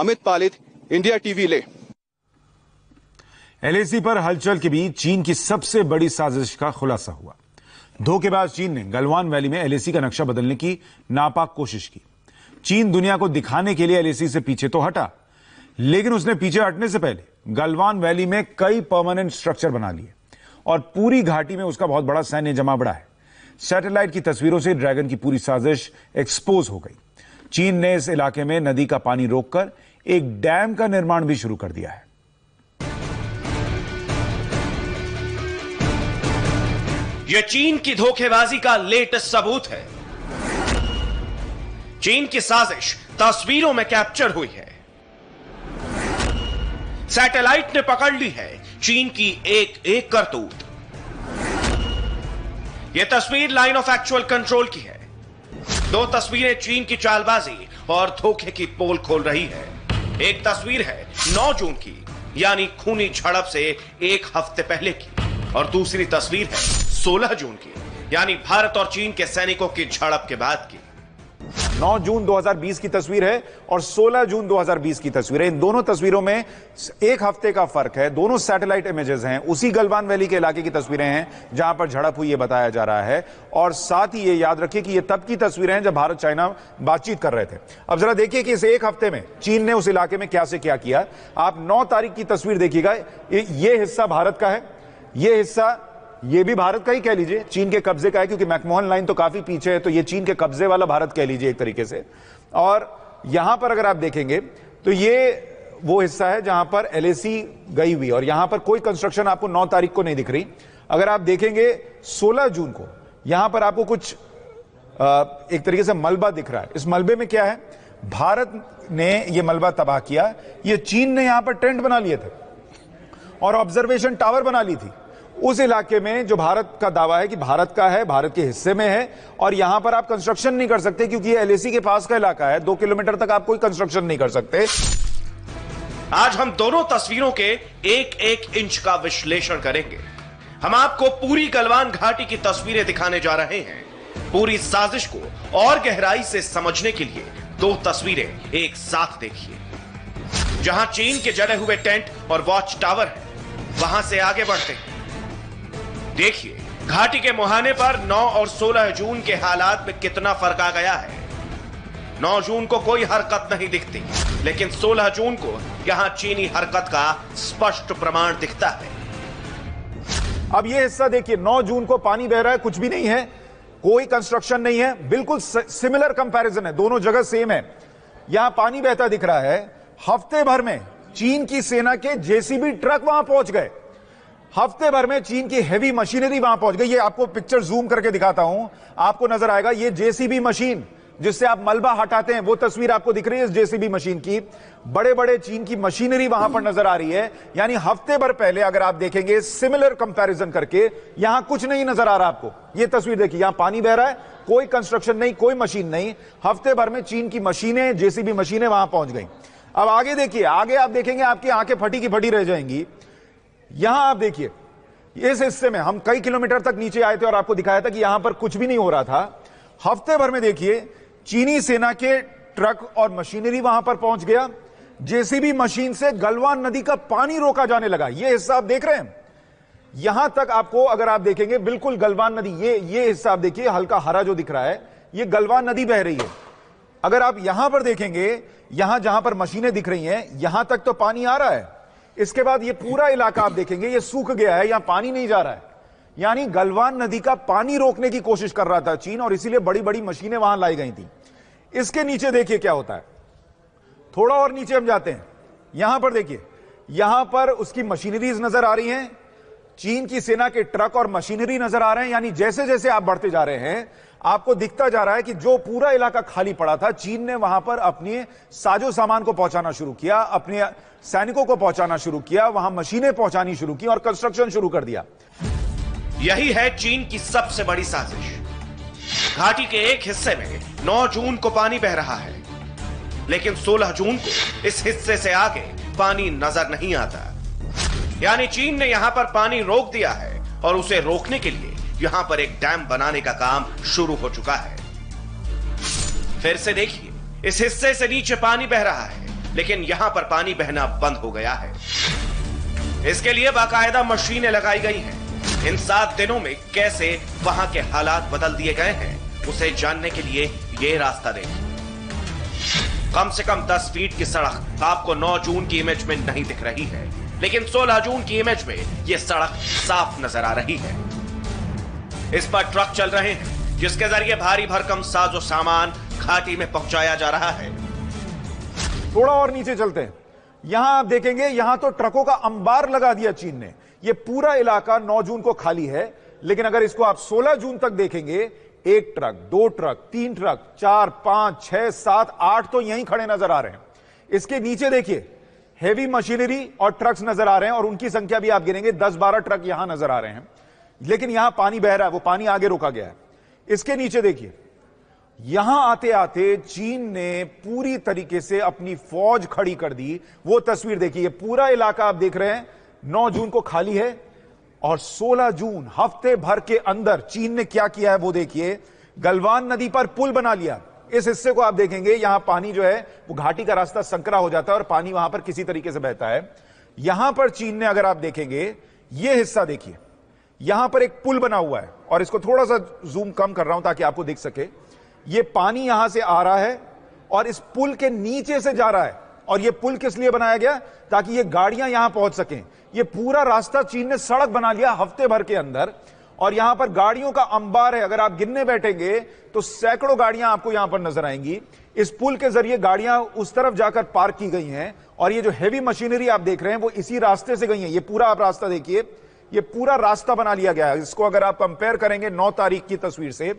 Amit पालित, India TV ले। LAC पर हलचल के बीच चीन की सबसे बड़ी साजिश का खुलासा हुआ। धोखेबाज चीन ने गलवान वैली में एलएसी का नक्शा बदलने की नापाक कोशिश की। चीन दुनिया को दिखाने के लिए एलएसी से पीछे तो हटा, लेकिन उसने पीछे हटने से पहले गलवान वैली में कई परमानेंट स्ट्रक्चर बना लिए और पूरी घाटी में उसका बहुत बड़ा सैन्य जमावड़ा है। सैटेलाइट की तस्वीरों से ड्रैगन की पूरी साजिश एक्सपोज हो गई। चीन ने इस इलाके में नदी का पानी रोककर एक डैम का निर्माण भी शुरू कर दिया है। यह चीन की धोखेबाजी का लेटेस्ट सबूत है। चीन की साजिश तस्वीरों में कैप्चर हुई है। सैटेलाइट ने पकड़ ली है चीन की एक एक करतूत। यह तस्वीर लाइन ऑफ एक्चुअल कंट्रोल की है। दो तस्वीरें चीन की चालबाजी और धोखे की पोल खोल रही है। एक तस्वीर है 9 जून की, यानी खूनी झड़प से एक हफ्ते पहले की, और दूसरी तस्वीर है 16 जून की, यानी भारत और चीन के सैनिकों की झड़प के बाद की। 9 जून 2020 की तस्वीर है और 16 जून 2020 की तस्वीर है। इन दोनों तस्वीरों में एक हफ्ते का फर्क है। दोनों सैटेलाइट इमेजेस हैं। उसी गलवान वैली के इलाके की तस्वीरें हैं जहां पर झड़प हुई, ये बताया जा रहा है। और साथ ही ये याद रखिए कि ये तब की तस्वीरें हैं जब भारत चाइना बातचीत कर रहे थे। अब जरा देखिए कि इस एक हफ्ते में चीन ने उस इलाके में क्या से क्या किया। आप 9 तारीख की तस्वीर देखिएगा। ये हिस्सा भारत का है, ये हिस्सा ये भी भारत का ही कह लीजिए, चीन के कब्जे का है, क्योंकि मैकमोहन लाइन तो काफी पीछे है, तो ये चीन के कब्जे वाला भारत कह लीजिए एक तरीके से। और यहां पर अगर आप देखेंगे तो ये वो हिस्सा है जहां पर एलएसी गई हुई, और यहां पर कोई कंस्ट्रक्शन आपको 9 तारीख को नहीं दिख रही। अगर आप देखेंगे 16 जून को यहां पर आपको कुछ एक तरीके से मलबा दिख रहा है। इस मलबे में क्या है? भारत ने यह मलबा तबाह किया। यह चीन ने यहां पर टेंट बना लिए थे और ऑब्जर्वेशन टावर बना ली थी उस इलाके में जो भारत का दावा है कि भारत का है, भारत के हिस्से में है, और यहां पर आप कंस्ट्रक्शन नहीं कर सकते क्योंकि ये एलएसी के पास का इलाका है। 2 किलोमीटर तक आप कोई कंस्ट्रक्शन नहीं कर सकते। आज हम दोनों तस्वीरों के एक एक इंच का विश्लेषण करेंगे। हम आपको पूरी गलवान घाटी की तस्वीरें दिखाने जा रहे हैं। पूरी साजिश को और गहराई से समझने के लिए 2 तस्वीरें एक साथ देखिए। जहां चीन के जले हुए टेंट और वॉच टावर है, वहां से आगे बढ़ते हैं। देखिए घाटी के मुहाने पर 9 और 16 जून के हालात में कितना फर्क आ गया है। 9 जून को कोई हरकत नहीं दिखती, लेकिन 16 जून को यहां चीनी हरकत का स्पष्ट प्रमाण दिखता है। अब यह हिस्सा देखिए, 9 जून को पानी बह रहा है, कुछ भी नहीं है, कोई कंस्ट्रक्शन नहीं है, बिल्कुल सिमिलर कंपैरिजन है, दोनों जगह सेम है। यहां पानी बहता दिख रहा है। हफ्ते भर में चीन की सेना के जेसीबी ट्रक वहां पहुंच गए। हफ्ते भर में चीन की हेवी मशीनरी वहां पहुंच गई। ये आपको पिक्चर जूम करके दिखाता हूं, आपको नजर आएगा। ये जेसीबी मशीन जिससे आप मलबा हटाते हैं, वो तस्वीर आपको दिख रही है इस जेसीबी मशीन की। बड़े बड़े चीन की मशीनरी वहां पर नजर आ रही है। यानी हफ्ते भर पहले अगर आप देखेंगे सिमिलर कंपैरिजन करके, यहां कुछ नहीं नजर आ रहा आपको। ये तस्वीर देखिए, यहां पानी बह रहा है, कोई कंस्ट्रक्शन नहीं, कोई मशीन नहीं। हफ्ते भर में चीन की मशीनें, जेसीबी मशीनें वहां पहुंच गई। अब आगे देखिए, आगे आप देखेंगे आपकी आंखें फटी की फटी रह जाएंगी। यहां आप देखिए, इस हिस्से में हम कई किलोमीटर तक नीचे आए थे और आपको दिखाया था कि यहां पर कुछ भी नहीं हो रहा था। हफ्ते भर में देखिए चीनी सेना के ट्रक और मशीनरी वहां पर पहुंच गया। जेसीबी मशीन से गलवान नदी का पानी रोका जाने लगा। यह हिस्सा आप देख रहे हैं, यहां तक आपको अगर आप देखेंगे बिल्कुल गलवान नदी, ये हिस्सा आप देखिए, हल्का हरा जो दिख रहा है, यह गलवान नदी बह रही है। अगर आप यहां पर देखेंगे, यहां जहां पर मशीनें दिख रही हैं, यहां तक तो पानी आ रहा है। इसके बाद ये पूरा इलाका आप देखेंगे, ये सूख गया है, यहां पानी नहीं जा रहा है। यानी गलवान नदी का पानी रोकने की कोशिश कर रहा था चीन, और इसीलिए बड़ी बड़ी मशीनें वहां लाई गई थी। इसके नीचे देखिए क्या होता है। थोड़ा और नीचे हम जाते हैं, यहां पर देखिए, यहां पर उसकी मशीनरीज नजर आ रही हैं, चीन की सेना के ट्रक और मशीनरी नजर आ रहे हैं। यानी जैसे जैसे आप बढ़ते जा रहे हैं, आपको दिखता जा रहा है कि जो पूरा इलाका खाली पड़ा था, चीन ने वहां पर अपने साजो सामान को पहुंचाना शुरू किया, अपने सैनिकों को पहुंचाना शुरू किया, वहां मशीनें पहुंचानी शुरू की और कंस्ट्रक्शन शुरू कर दिया। यही है चीन की सबसे बड़ी साजिश। घाटी के एक हिस्से में 9 जून को पानी बह रहा है, लेकिन 16 जून को इस हिस्से से आगे पानी नजर नहीं आता। यानी चीन ने यहां पर पानी रोक दिया है और उसे रोकने के लिए यहां पर एक डैम बनाने का काम शुरू हो चुका है। फिर से देखिए, इस हिस्से से नीचे पानी बह रहा है लेकिन यहां पर पानी बहना बंद हो गया है। इसके लिए बाकायदा मशीनें लगाई गई हैं। इन 7 दिनों में कैसे वहां के हालात बदल दिए गए हैं, उसे जानने के लिए यह रास्ता देखिए। कम से कम 10 फीट की सड़क आपको 9 जून की इमेज में नहीं दिख रही है, लेकिन 16 जून की इमेज में यह सड़क साफ नजर आ रही है। इस पर ट्रक चल रहे हैं, जिसके जरिए भारी भरकम साजो सामान घाटी में पहुंचाया जा रहा है। थोड़ा और नीचे चलते हैं। यहां आप देखेंगे, यहां तो ट्रकों का अंबार लगा दिया चीन ने। यह पूरा इलाका 9 जून को खाली है, लेकिन अगर इसको आप 16 जून तक देखेंगे, 1 ट्रक, 2 ट्रक, 3 ट्रक, 4, 5, 6, 7, 8 तो यहीं खड़े नजर आ रहे हैं। इसके नीचे देखिए, हेवी मशीनरी और ट्रक्स नजर आ रहे हैं, और उनकी संख्या भी आप गिनेंगे 10-12 ट्रक यहां नजर आ रहे हैं। लेकिन यहां पानी बह रहा है, वो पानी आगे रोका गया है। इसके नीचे देखिए, यहां आते आते चीन ने पूरी तरीके से अपनी फौज खड़ी कर दी। वो तस्वीर देखिए, पूरा इलाका आप देख रहे हैं 9 जून को खाली है, और 16 जून हफ्ते भर के अंदर चीन ने क्या किया है वो देखिए। गलवान नदी पर पुल बना लिया। इस हिस्से को आप देखेंगे, यहां पानी जो है वो घाटी का रास्ता संकरा हो जाता है और पानी वहां पर किसी तरीके से बहता है। यहां पर चीन ने, अगर आप देखेंगे, यह हिस्सा देखिए, यहां पर एक पुल बना हुआ है, और इसको थोड़ा सा जूम कम कर रहा हूं ताकि आपको दिख सके। यह पानी यहां से आ रहा है और इस पुल के नीचे से जा रहा है। और यह पुल किस लिए बनाया गया? ताकि ये गाड़ियां यहां पहुंच सकें। यह पूरा रास्ता चीन ने सड़क बना लिया हफ्ते भर के अंदर, और यहां पर गाड़ियों का अंबार है। अगर आप गिनने बैठेंगे तो सैकड़ों गाड़ियां आपको यहां पर नजर आएंगी। इस पुल के जरिए गाड़ियां उस तरफ जाकर पार्क की गई हैं, और ये जो हेवी मशीनरी आप देख रहे हैं वो इसी रास्ते से गई है। ये पूरा आप रास्ता देखिए, ये पूरा रास्ता बना लिया गया है। इसको अगर आप कंपेयर करेंगे 9 तारीख की तस्वीर से,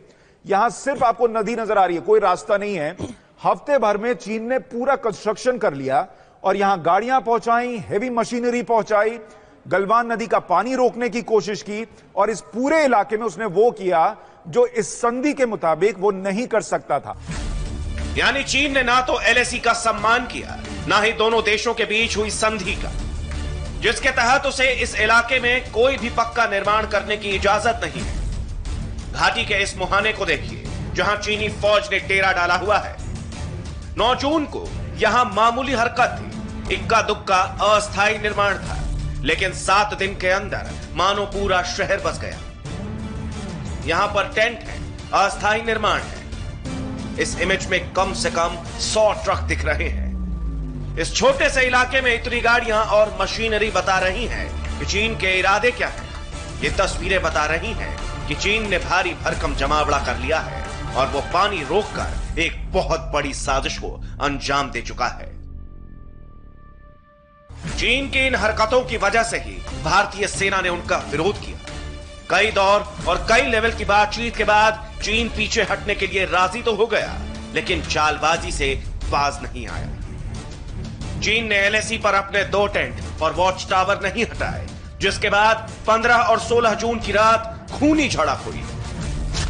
यहां सिर्फ आपको नदी नजर आ रही है, कोई रास्ता नहीं है। हफ्ते भर में चीन ने पूरा कंस्ट्रक्शन कर लिया, और यहां गाड़ियां पहुंचाई, हेवी मशीनरी पहुंचाई, गलवान नदी का पानी रोकने की कोशिश की, और इस पूरे इलाके में उसने वो किया जो इस संधि के मुताबिक वो नहीं कर सकता था। यानी चीन ने ना तो एलएसी का सम्मान किया, ना ही दोनों देशों के बीच हुई संधि का, जिसके तहत उसे इस इलाके में कोई भी पक्का निर्माण करने की इजाजत नहीं है। घाटी के इस मुहाने को देखिए, जहां चीनी फौज ने डेरा डाला हुआ है। 9 जून को यहां मामूली हरकत थी, इक्का दुक्का अस्थायी निर्माण था, लेकिन 7 दिन के अंदर मानो पूरा शहर बस गया। यहां पर टेंट है, अस्थायी निर्माण है। इस इमेज में कम से कम 100 ट्रक दिख रहे हैं। इस छोटे से इलाके में इतनी गाड़ियां और मशीनरी बता रही हैं कि चीन के इरादे क्या हैं। ये तस्वीरें बता रही हैं कि चीन ने भारी भरकम जमावड़ा कर लिया है, और वो पानी रोककर एक बहुत बड़ी साजिश को अंजाम दे चुका है। चीन की इन हरकतों की वजह से ही भारतीय सेना ने उनका विरोध किया। कई दौर और कई लेवल की बातचीत के बाद चीन पीछे हटने के लिए राजी तो हो गया, लेकिन चालबाजी से बाज नहीं आया। चीन ने एलएसी पर अपने 2 टेंट और वॉच टावर नहीं हटाए, जिसके बाद 15 और 16 जून की रात खूनी झड़प हुई।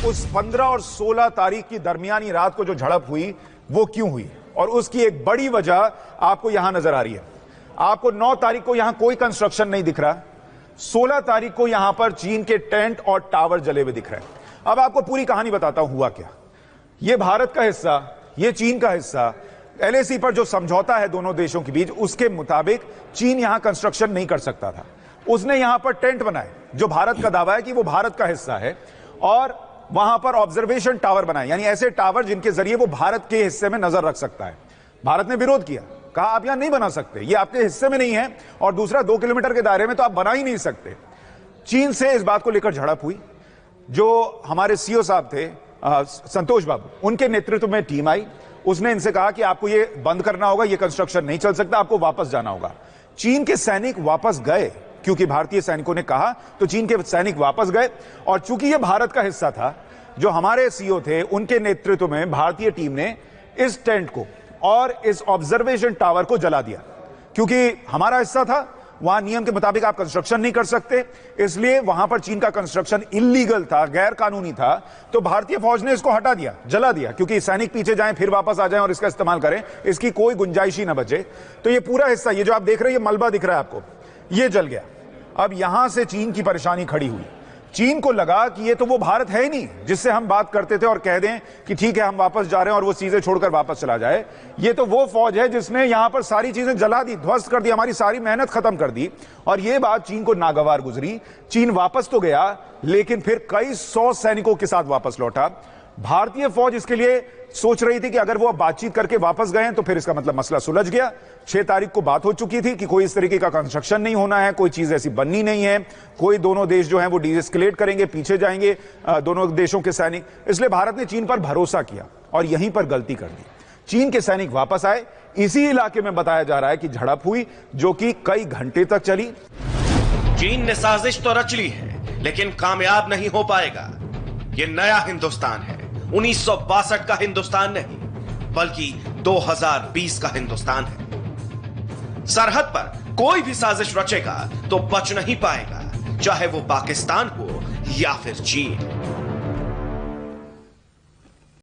उस 15 और 16 तारीख की दरमियानी रात को जो झड़प हुई वो क्यों हुई, और उसकी एक बड़ी वजह आपको यहां नजर आ रही है। आपको 9 तारीख को यहां कोई कंस्ट्रक्शन नहीं दिख रहा, 16 तारीख को यहां पर चीन के टेंट और टावर जले हुए दिख रहे हैं। अब आपको पूरी कहानी बताता हूं हुआ क्या। यह भारत का हिस्सा, यह चीन का हिस्सा, एलएसी पर जो समझौता है दोनों देशों के बीच, उसके मुताबिक चीन यहां कंस्ट्रक्शन नहीं कर सकता था। उसने यहां पर टेंट बनाए, जो भारत का दावा है कि वो भारत का हिस्सा है, और वहां पर ऑब्जर्वेशन टावर बनाए, यानी ऐसे टावर जिनके जरिए वो भारत के हिस्से में नजर रख सकता है। भारत ने विरोध किया, कहा आप यहां नहीं बना सकते, ये आपके हिस्से में नहीं है, और दूसरा 2 किलोमीटर के दायरे में तो आप बना ही नहीं सकते। चीन से इस बात को लेकर झड़प हुई। जो हमारे सीओ साहब थे संतोष बाबू, उनके नेतृत्व में टीम आई। उसने इनसे कहा कि आपको ये बंद करना होगा, ये कंस्ट्रक्शन नहीं चल सकता, आपको वापस जाना होगा। चीन के सैनिक वापस गए, क्योंकि भारतीय सैनिकों ने कहा, तो चीन के सैनिक वापस गए। और चूंकि यह भारत का हिस्सा था, जो हमारे सीओ थे उनके नेतृत्व में भारतीय टीम ने इस टेंट को और इस ऑब्जर्वेशन टावर को जला दिया। क्योंकि हमारा हिस्सा था, वहां नियम के मुताबिक आप कंस्ट्रक्शन नहीं कर सकते, इसलिए वहां पर चीन का कंस्ट्रक्शन इल्लीगल था, गैर कानूनी था। तो भारतीय फौज ने इसको हटा दिया, जला दिया, क्योंकि सैनिक पीछे जाएं फिर वापस आ जाएं और इसका इस्तेमाल करें, इसकी कोई गुंजाइश ही ना बचे। तो ये पूरा हिस्सा, ये जो आप देख रहे हैं, ये मलबा दिख रहा है आपको, ये जल गया। अब यहां से चीन की परेशानी खड़ी हुई। चीन को लगा कि ये तो वो भारत है ही नहीं जिससे हम बात करते थे और कह दें कि ठीक है हम वापस जा रहे हैं और वो चीजें छोड़कर वापस चला जाए। ये तो वो फौज है जिसने यहां पर सारी चीजें जला दी, ध्वस्त कर दी, हमारी सारी मेहनत खत्म कर दी। और ये बात चीन को नागवार गुजरी। चीन वापस तो गया लेकिन फिर कई 100 सैनिकों के साथ वापस लौटा। भारतीय फौज इसके लिए सोच रही थी कि अगर वो अब बातचीत करके वापस गए तो फिर इसका मतलब मसला सुलझ गया। 6 तारीख को बात हो चुकी थी कि कोई इस तरीके का कंस्ट्रक्शन नहीं होना है, कोई चीज ऐसी बननी नहीं है, कोई दोनों देश जो हैं वो डीएस्केलेट करेंगे, पीछे जाएंगे दोनों देशों के सैनिक। इसलिए भारत ने चीन पर भरोसा किया और यहीं पर गलती कर दी। चीन के सैनिक वापस आए। इसी इलाके में बताया जा रहा है कि झड़प हुई जो कि कई घंटे तक चली। चीन ने साजिश तो रच ली है लेकिन कामयाब नहीं हो पाएगा। यह नया हिंदुस्तान है, 1962 का हिंदुस्तान नहीं बल्कि 2020 का हिंदुस्तान है। सरहद पर कोई भी साजिश रचेगा तो बच नहीं पाएगा, चाहे वो पाकिस्तान हो या फिर चीन।